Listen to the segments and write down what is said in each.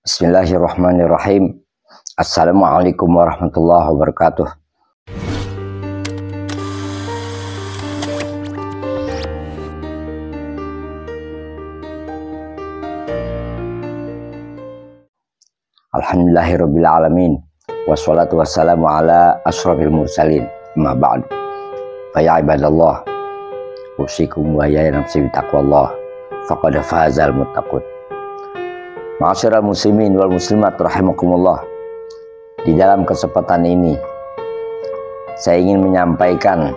Bismillahirrahmanirrahim. Assalamualaikum warahmatullahi wabarakatuh. Alhamdulillahirabbil alamin. Wassalatu wassalamu ala asyrafil mursalin. Amma ba'du. Fa ya ibadallah, usikum wa ya nafsi bi taqwallah. Faqad fazal muttaqun. Ma'asyiral muslimin wal muslimat rahimakumullah. Di dalam kesempatan ini saya ingin menyampaikan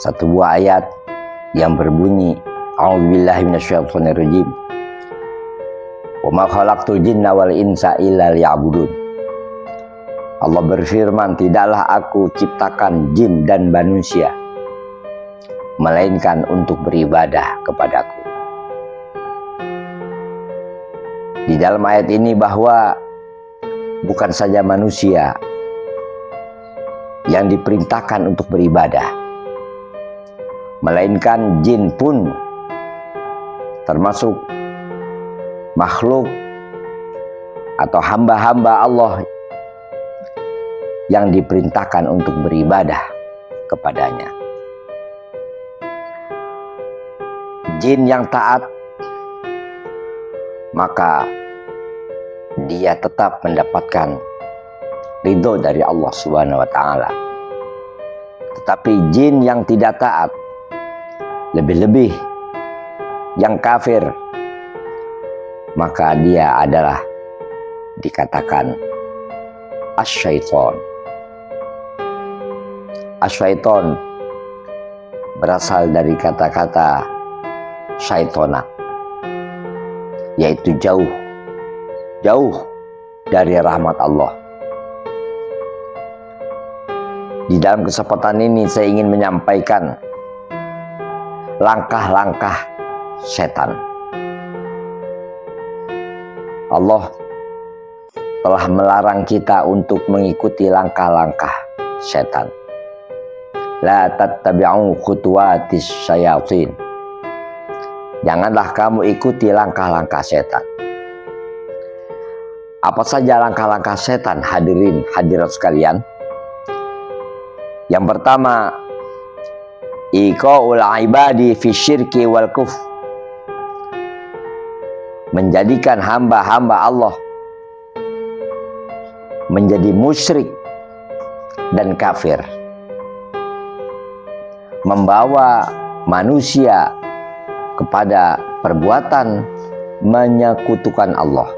satu buah ayat yang berbunyi A'udzubillahi minasyaitonir rajim. Wa ma khalaqtul jinna wal insa illa liya'budun. Allah berfirman, tidaklah aku ciptakan jin dan manusia melainkan untuk beribadah kepadaku. Di dalam ayat ini bahwa bukan saja manusia yang diperintahkan untuk beribadah, melainkan jin pun termasuk makhluk atau hamba-hamba Allah yang diperintahkan untuk beribadah kepadanya. Jin yang taat, maka dia tetap mendapatkan ridho dari Allah Subhanahu wa Ta'ala. Tetapi jin yang tidak taat, lebih-lebih yang kafir, maka dia adalah dikatakan asyaiton. Asyaiton berasal dari kata-kata syaitona, yaitu jauh dari rahmat Allah. Di dalam kesempatan ini saya ingin menyampaikan langkah-langkah setan. Allah telah melarang kita untuk mengikuti langkah-langkah setan. La tattabi'u khutuwatis syayatin. Janganlah kamu ikuti langkah-langkah setan. Apa saja langkah-langkah setan, hadirin hadirat sekalian? Yang pertama, iqa'ul ibadi fi syirki wal kufr. Menjadikan hamba-hamba Allah menjadi musyrik dan kafir. Membawa manusia kepada perbuatan menyekutukan Allah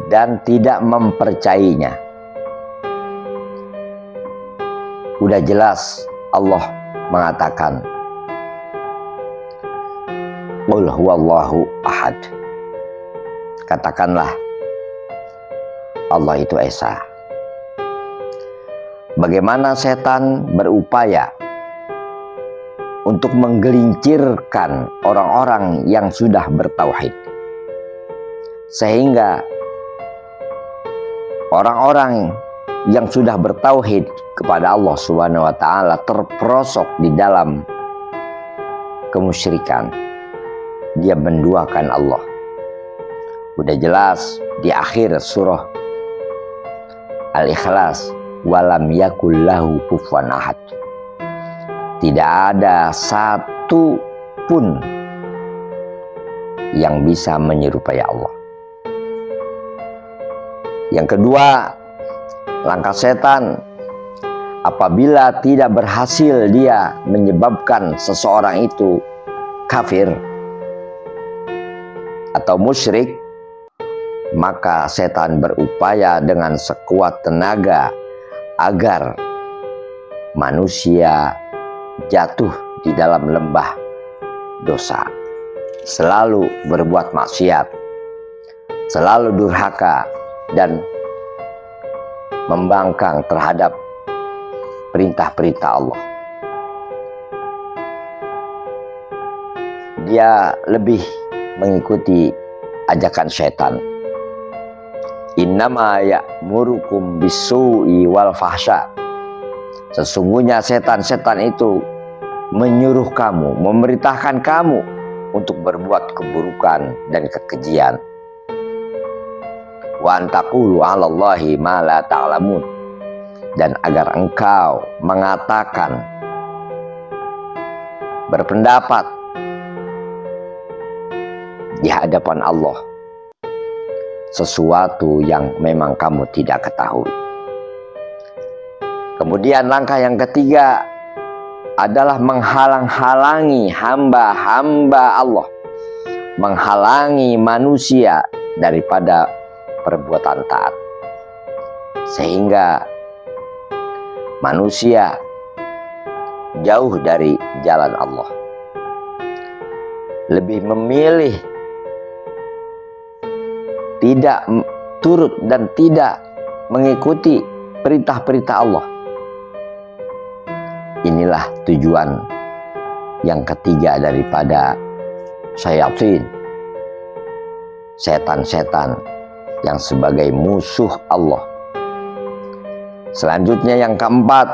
dan tidak mempercayainya. Udah jelas Allah mengatakan, Qul huwallahu ahad. Katakanlah, Allah itu esa. Bagaimana setan berupaya untuk menggelincirkan orang-orang yang sudah bertauhid, sehingga orang-orang yang sudah bertauhid kepada Allah Subhanahu wa Ta'ala terperosok di dalam kemusyrikan. Dia menduakan Allah. Udah jelas di akhir surah Al-Ikhlas, walam yakul lahu kufuwan ahad. Tidak ada satu pun yang bisa menyerupai Allah. Yang kedua, langkah setan apabila tidak berhasil dia menyebabkan seseorang itu kafir atau musyrik, maka setan berupaya dengan sekuat tenaga agar manusia jatuh di dalam lembah dosa, selalu berbuat maksiat, selalu durhaka, dan membangkang terhadap perintah-perintah Allah. Dia lebih mengikuti ajakan setan. Innama ya'murukum bisu'i wal fahsya. Sesungguhnya setan-setan itu menyuruh kamu, memerintahkan kamu untuk berbuat keburukan dan kekejian. Wa antaqulu 'alallahi ma la ta'lamun, dan agar engkau mengatakan, berpendapat di hadapan Allah sesuatu yang memang kamu tidak ketahui. Kemudian langkah yang ketiga adalah menghalang-halangi hamba-hamba Allah, menghalangi manusia daripada perbuatan taat, sehingga manusia jauh dari jalan Allah, lebih memilih tidak turut dan tidak mengikuti perintah-perintah Allah. Inilah tujuan yang ketiga daripada syayatin, setan-setan yang sebagai musuh Allah. Selanjutnya yang keempat,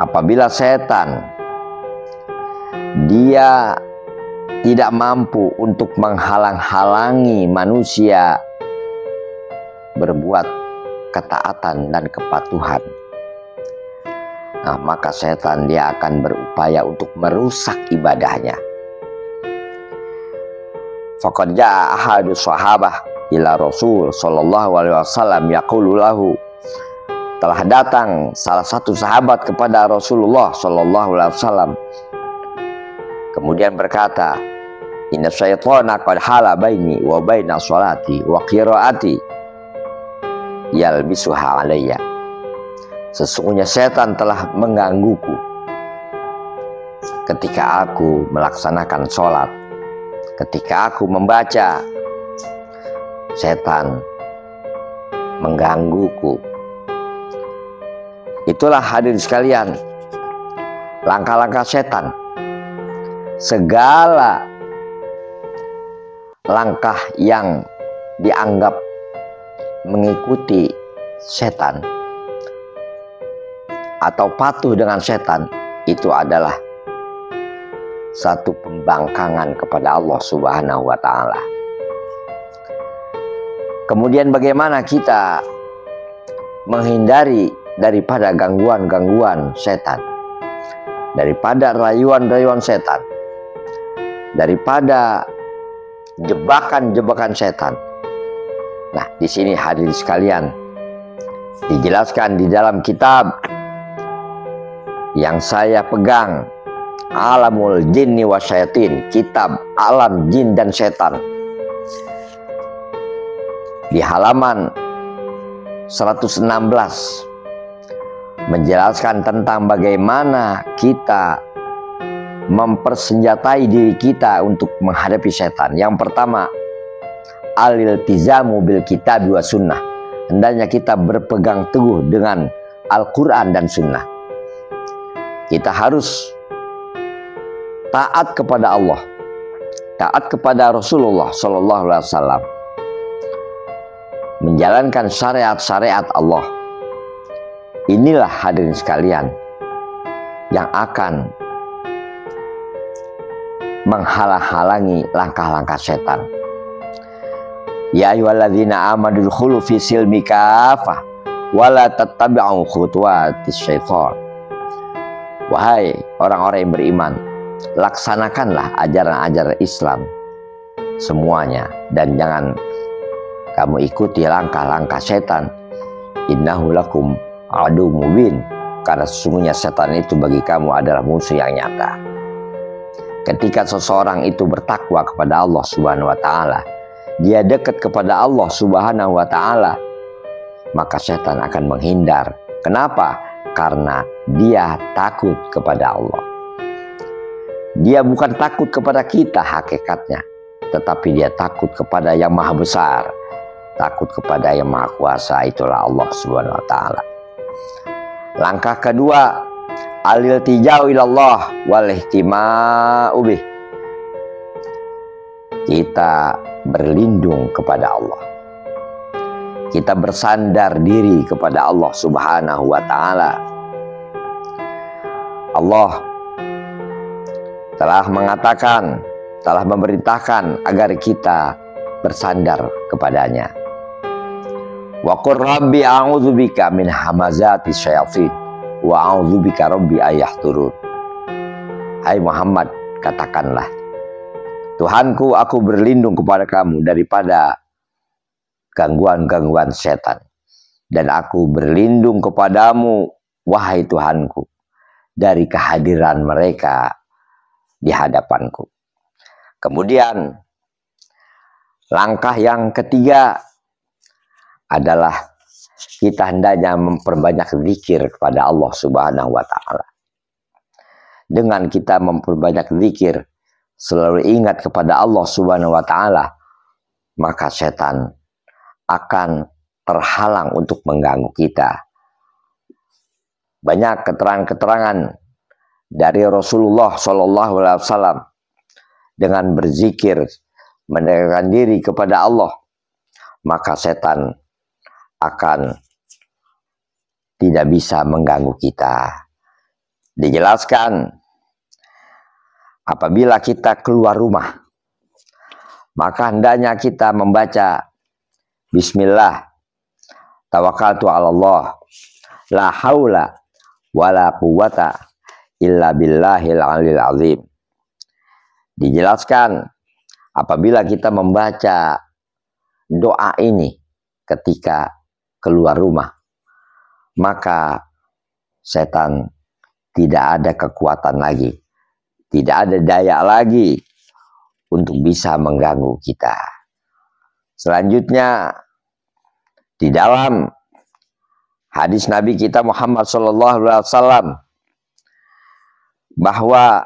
apabila setan dia tidak mampu untuk menghalang-halangi manusia berbuat ketaatan dan kepatuhan, maka setan dia akan berupaya untuk merusak ibadahnya. Faqad jaa ahadu sahabah ila Rasul sallallahu alaihi wasallam yaqulu lahu, telah datang salah satu sahabat kepada Rasulullah sallallahu alaihi wasallam kemudian berkata, inna syaitana qad hala baini wa baina sholati wa qiraati yalbisuha alayya. Sesungguhnya setan telah menggangguku ketika aku melaksanakan sholat, ketika aku membaca, setan menggangguku. Itulah hadirin sekalian, langkah-langkah setan. Segala langkah yang dianggap mengikuti setan atau patuh dengan setan, itu adalah satu pembangkangan kepada Allah Subhanahu wa Ta'ala. Kemudian bagaimana kita menghindari daripada gangguan-gangguan setan, daripada rayuan-rayuan setan, daripada jebakan-jebakan setan? Nah, di sini hadirin sekalian dijelaskan di dalam kitab yang saya pegang, Alamul Jinni wa Syayatin, kitab alam jin dan setan, di halaman 116 menjelaskan tentang bagaimana kita mempersenjatai diri kita untuk menghadapi setan. Yang pertama, al-iltizamu bil kitab wa sunnah. Hendaknya kita berpegang teguh dengan Al-Quran dan sunnah. Kita harus taat kepada Allah, taat kepada Rasulullah Sallallahu Alaihi Wasallam, menjalankan syariat-syariat Allah. Inilah hadirin sekalian yang akan menghalang-halangi langkah-langkah setan. Ya ayyuhalladzina amanu dkhulu fi silmi kafah wa la tattabi'u khutuwatis syaitan. Wahai orang-orang yang beriman, laksanakanlah ajaran-ajaran Islam semuanya dan jangan kamu ikuti langkah-langkah setan. Innahu lakum adu mubin, karena sesungguhnya setan itu bagi kamu adalah musuh yang nyata. Ketika seseorang itu bertakwa kepada Allah Subhanahu wa Ta'ala, dia dekat kepada Allah Subhanahu wa Ta'ala, maka setan akan menghindar. Kenapa? Karena dia takut kepada Allah. Dia bukan takut kepada kita hakikatnya, tetapi dia takut kepada yang maha besar, takut kepada yang maha kuasa, itulah Allah Subhanahu wa Ta'ala. Langkah kedua, al-iltija'u ilallah wal ihtima'u bih. Kita berlindung kepada Allah, kita bersandar diri kepada Allah Subhanahu wa Ta'ala. Allah telah mengatakan, telah memerintahkan agar kita bersandar kepadanya. Wa qur rabbi a'udzubika min hamazati syayatin wa a'udzubika rabbi ayahdurun. Hai Muhammad, katakanlah, Tuhanku, aku berlindung kepada kamu daripada gangguan-gangguan setan, dan aku berlindung kepadamu, wahai Tuhanku, dari kehadiran mereka di hadapanku. Kemudian langkah yang ketiga adalah kita hendaknya memperbanyak zikir kepada Allah Subhanahu wa Ta'ala. Dengan kita memperbanyak zikir, selalu ingat kepada Allah Subhanahu wa Ta'ala, maka setan akan terhalang untuk mengganggu kita. Banyak keterangan-keterangan dari Rasulullah SAW dengan berzikir, mendekatkan diri kepada Allah, maka setan akan tidak bisa mengganggu kita. Dijelaskan, apabila kita keluar rumah, maka hendaknya kita membaca Bismillah, tawakkaltu 'ala Allah, la haula wala quwwata illa billahil aliyil azim. Dijelaskan, apabila kita membaca doa ini ketika keluar rumah, maka setan tidak ada kekuatan lagi, tidak ada daya lagi untuk bisa mengganggu kita. Selanjutnya, di dalam hadis Nabi kita Muhammad SAW, bahwa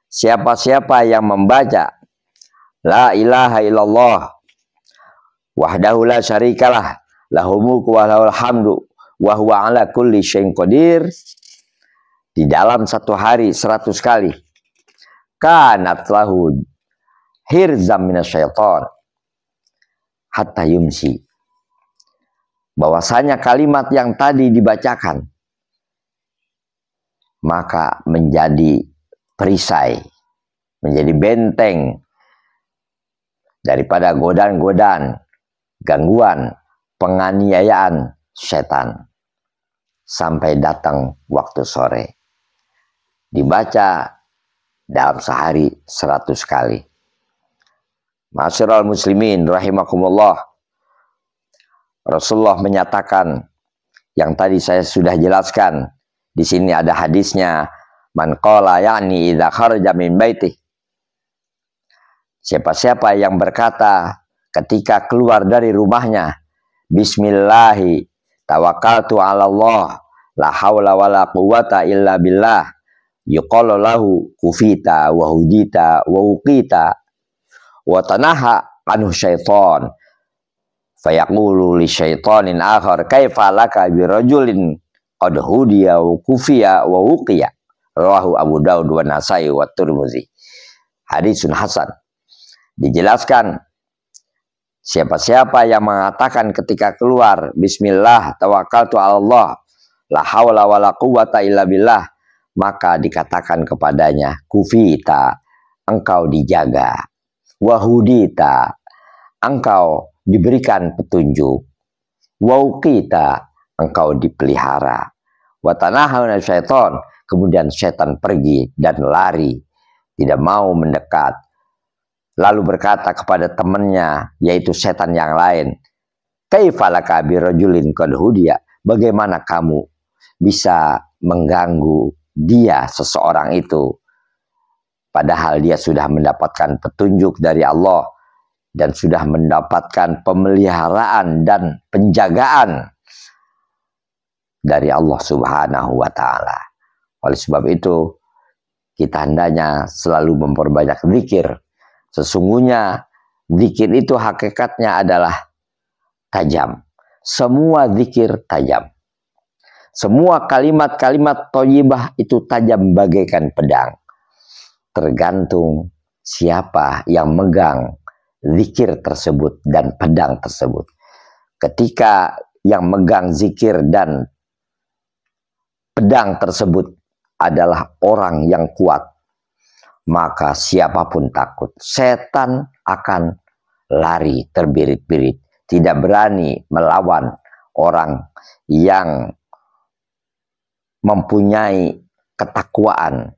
siapa-siapa yang membaca la ilaha illallah wahdahu la syarikalah lahul mulku wa lahul hamdu wa huwa ala kulli syai'in qadir, di dalam satu hari 100 kali, kanat lahu hirzam minasyaiton hatta yumsi. Bahwasanya kalimat yang tadi dibacakan maka menjadi perisai, menjadi benteng daripada godaan-godaan, gangguan, penganiayaan setan sampai datang waktu sore. Dibaca dalam sehari 100 kali. Ma'asyiral muslimin rahimakumullah, Rasulullah menyatakan yang tadi saya sudah jelaskan. Di sini ada hadisnya, man qala ya'ni idza kharaja min baitih. Siapa-siapa yang berkata ketika keluar dari rumahnya, bismillahi tawakkaltu 'ala Allah, la haula wala quwwata illa billah, yuqalu lahu kufita wa hudita wa uqita wa tanaha anhu syaitan. Fayaqulu li syaitanin akhar kaifa laka bi rajulin qad hudiya wa kufiya wa uqiya. Rawahu Abu Daud wa Nasai wa Tirmidzi. Hadisun hasan. Dijelaskan, siapa-siapa yang mengatakan ketika keluar bismillah tawakkaltu 'ala Allah, la haula wala quwwata illa billah, maka dikatakan kepadanya, kufita, engkau dijaga, wahudita, engkau diberikan petunjuk, wauqita, engkau dipelihara, watanahana syaiton, kemudian setan pergi dan lari, tidak mau mendekat. Lalu berkata kepada temannya, yaitu setan yang lain, kaifalaka birajulin qad hudiya, bagaimana kamu bisa mengganggu dia, seseorang itu, padahal dia sudah mendapatkan petunjuk dari Allah dan sudah mendapatkan pemeliharaan dan penjagaan dari Allah Subhanahu wa Ta'ala. Oleh sebab itu, kita hendaknya selalu memperbanyak zikir. Sesungguhnya zikir itu hakikatnya adalah tajam. Semua zikir tajam. Semua kalimat-kalimat thayyibah itu tajam bagaikan pedang. Tergantung siapa yang megang zikir tersebut dan pedang tersebut. Ketika yang megang zikir dan pedang tersebut adalah orang yang kuat, maka siapapun takut. Setan akan lari terbirit-birit, tidak berani melawan orang yang mempunyai ketakwaan,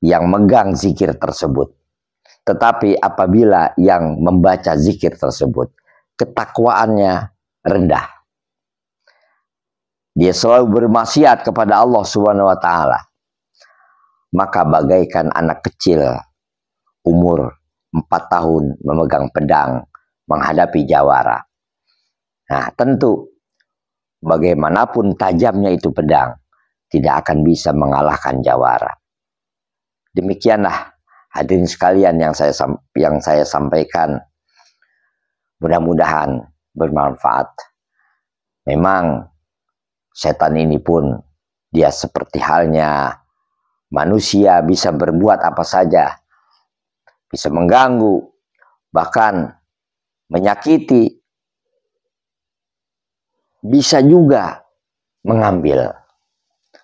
yang megang zikir tersebut. Tetapi apabila yang membaca zikir tersebut ketakwaannya rendah, dia selalu bermaksiat kepada Allah Subhanahu wa taala, maka bagaikan anak kecil umur 4 tahun memegang pedang menghadapi jawara. Nah, tentu bagaimanapun tajamnya itu pedang, tidak akan bisa mengalahkan jawara. Demikianlah hadirin sekalian yang saya sampaikan. Mudah-mudahan bermanfaat. Memang setan ini pun dia seperti halnya manusia, bisa berbuat apa saja, bisa mengganggu, bahkan menyakiti, bisa juga mengambil,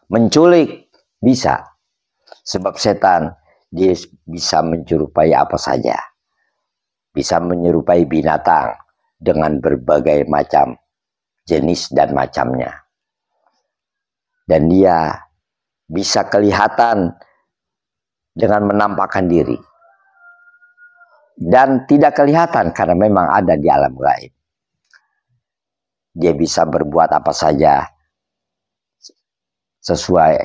menculik, bisa. Sebab setan dia bisa menyerupai apa saja, bisa menyerupai binatang dengan berbagai macam jenis dan macamnya. Dan dia bisa kelihatan dengan menampakkan diri, dan tidak kelihatan karena memang ada di alam gaib. Dia bisa berbuat apa saja sesuai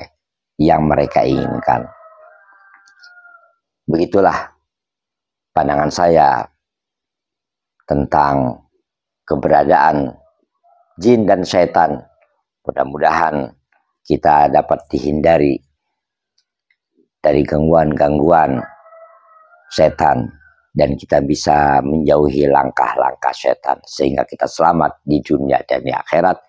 yang mereka inginkan. Begitulah pandangan saya tentang keberadaan jin dan setan. Mudah-mudahan kita dapat dihindari dari gangguan-gangguan setan, dan kita bisa menjauhi langkah-langkah setan sehingga kita selamat di dunia dan di akhirat.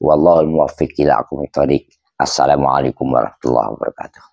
Wallahul muwaffiq ila aqwamit thoriq. Assalamualaikum warahmatullahi wabarakatuh.